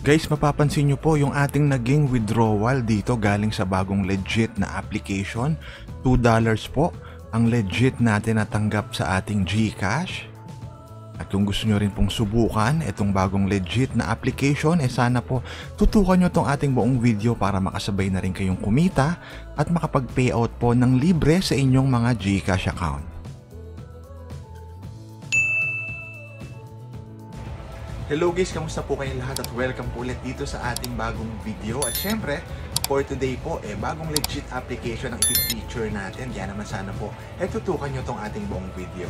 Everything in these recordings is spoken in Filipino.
Guys, mapapansin nyo po yung ating naging withdrawal dito galing sa bagong legit na application. $2 po ang legit natin natanggap sa ating GCash. At kung gusto nyo rin pong subukan itong bagong legit na application, sana po tutukan nyo itong ating buong video para makasabay na rin kayong kumita at makapag-payout po ng libre sa inyong mga GCash account. Hello guys, kamusta po kayong lahat at welcome po ulit dito sa ating bagong video. At syempre, for today po, bagong legit application ang i-feature natin. Kaya naman sana po, tutukan nyo itong ating buong video.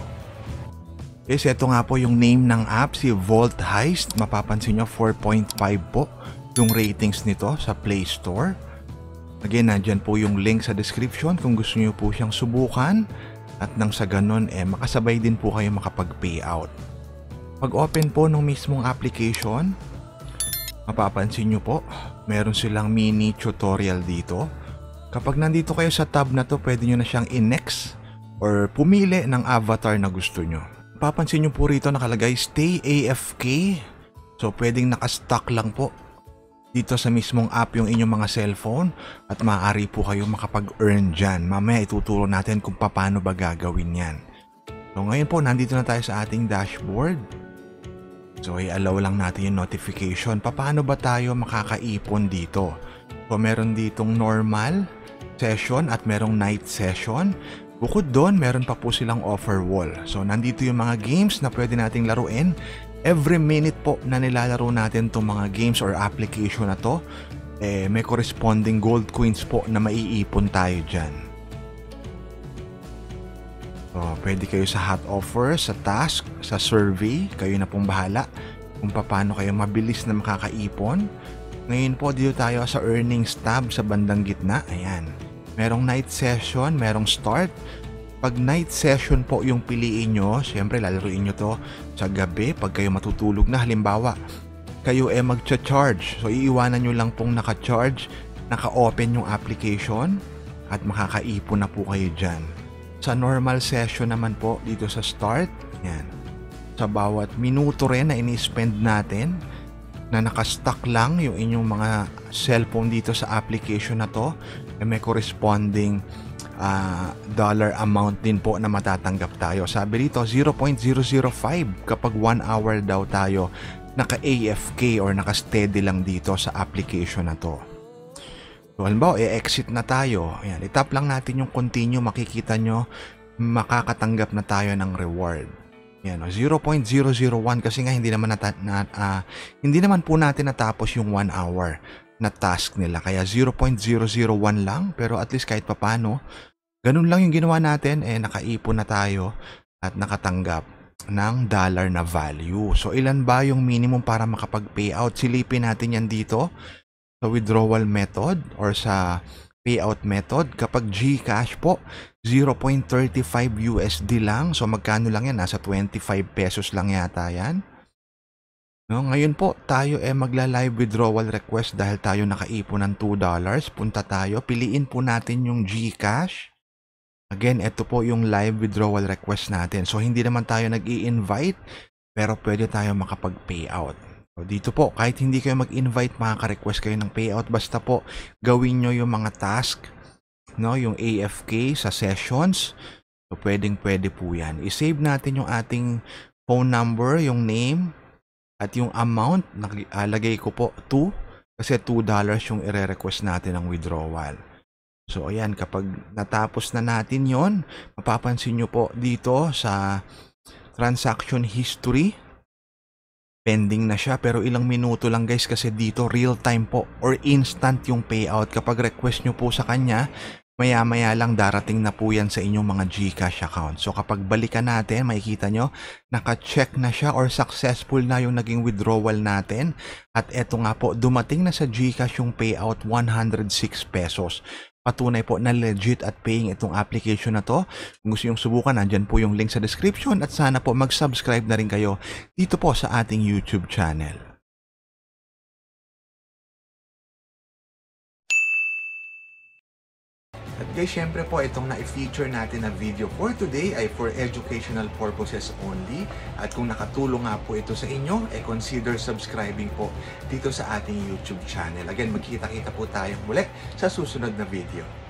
Guys, ito nga po yung name ng app, si Vault Heist. Mapapansin nyo, 4.5 po yung ratings nito sa Play Store. Again, nandyan po yung link sa description kung gusto nyo po siyang subukan. At nang sa ganun, makasabay din po kayo makapag-payout. Pag open po ng mismong application, mapapansin nyo po, meron silang mini tutorial dito. Kapag nandito kayo sa tab na to, pwede nyo na siyang i-next or pumili ng avatar na gusto nyo. Mapapansin nyo po rito nakalagay Stay AFK. So pwedeng nakastock lang po dito sa mismong app yung inyong mga cellphone at maaari po kayo makapag-earn dyan. Mamaya ituturo natin kung paano ba gagawin yan. So ngayon po, nandito na tayo sa ating dashboard. So i-allow lang natin yung notification. Paano ba tayo makakaipon dito? So meron ditong normal session at merong night session. Bukod doon, meron pa po silang offer wall. So nandito yung mga games na pwede nating laruin. Every minute po na nilalaro natin itong mga games or application na to, may corresponding gold coins po na maiipon tayo dyan. So, pwede kayo sa hot offer, sa task, sa survey, kayo na pong bahala kung paano kayo mabilis na makakaipon. Ngayon po dito tayo sa earnings tab sa bandang gitna. Ayan. Merong night session, merong start. Pag night session po yung piliin nyo, syempre lalaruin nyo to sa gabi pag kayo matutulog na. Halimbawa, kayo magcha-charge. So, iiwanan nyo lang pong naka-charge, naka-open yung application at makakaipon na po kayo dyan. Sa normal session naman po dito sa start, yan. Sa bawat minuto rin na ini-spend natin na nakastock lang yung inyong mga cellphone dito sa application na to, may corresponding dollar amount din po na matatanggap tayo. Sabi dito 0.005 kapag 1 hour daw tayo naka-AFK or naka-steady lang dito sa application na to. So, halimbawa, i-exit na tayo. Ayan, itap lang natin yung continue. Makikita nyo, makakatanggap na tayo ng reward. Ayan, 0.001 kasi nga hindi naman po natin natapos yung 1 hour na task nila. Kaya 0.001 lang, pero at least kahit papano, ganun lang yung ginawa natin, nakaipon na tayo at nakatanggap ng dollar na value. So, ilan ba yung minimum para makapag-payout? Silipin natin yan dito sa withdrawal method or sa payout method. Kapag GCash po, 0.35 USD lang. So magkano lang yan? Nasa 25 pesos lang yata yan. No, ngayon po, tayo magla-live withdrawal request dahil tayo nakaipon ng $2. Punta tayo, piliin po natin yung GCash. Again, ito po yung live withdrawal request natin. So hindi naman tayo nag-i-invite, pero pwede tayo makapag-payout. So, dito po, kahit hindi kayo mag-invite, makaka-request kayo ng payout. Basta po, gawin nyo yung mga task, no? Yung AFK sa sessions. So, pwede po yan. I-save natin yung ating phone number, yung name, at yung amount. Lagay ko po 2, kasi $2 yung i-request natin ng withdrawal. So, ayan, kapag natapos na natin yon, mapapansin nyo po dito sa transaction history, pending na siya, pero ilang minuto lang guys kasi dito real time po or instant yung payout. Kapag request nyo po sa kanya, maya-maya lang darating na po yan sa inyong mga GCash account. So kapag balikan natin, makikita nyo, naka-check na siya or successful na yung naging withdrawal natin. At eto nga po, dumating na sa GCash yung payout 106 pesos. Patunay po na legit at paying itong application na to. Kung gusto yung subukan, nandyan po yung link sa description at sana po mag-subscribe na rin kayo dito po sa ating YouTube channel. At guys, syempre po itong na-feature natin na video for today ay for educational purposes only. At kung nakatulong nga po ito sa inyo, consider subscribing po dito sa ating YouTube channel. Again, magkita-kita po tayong muli sa susunod na video.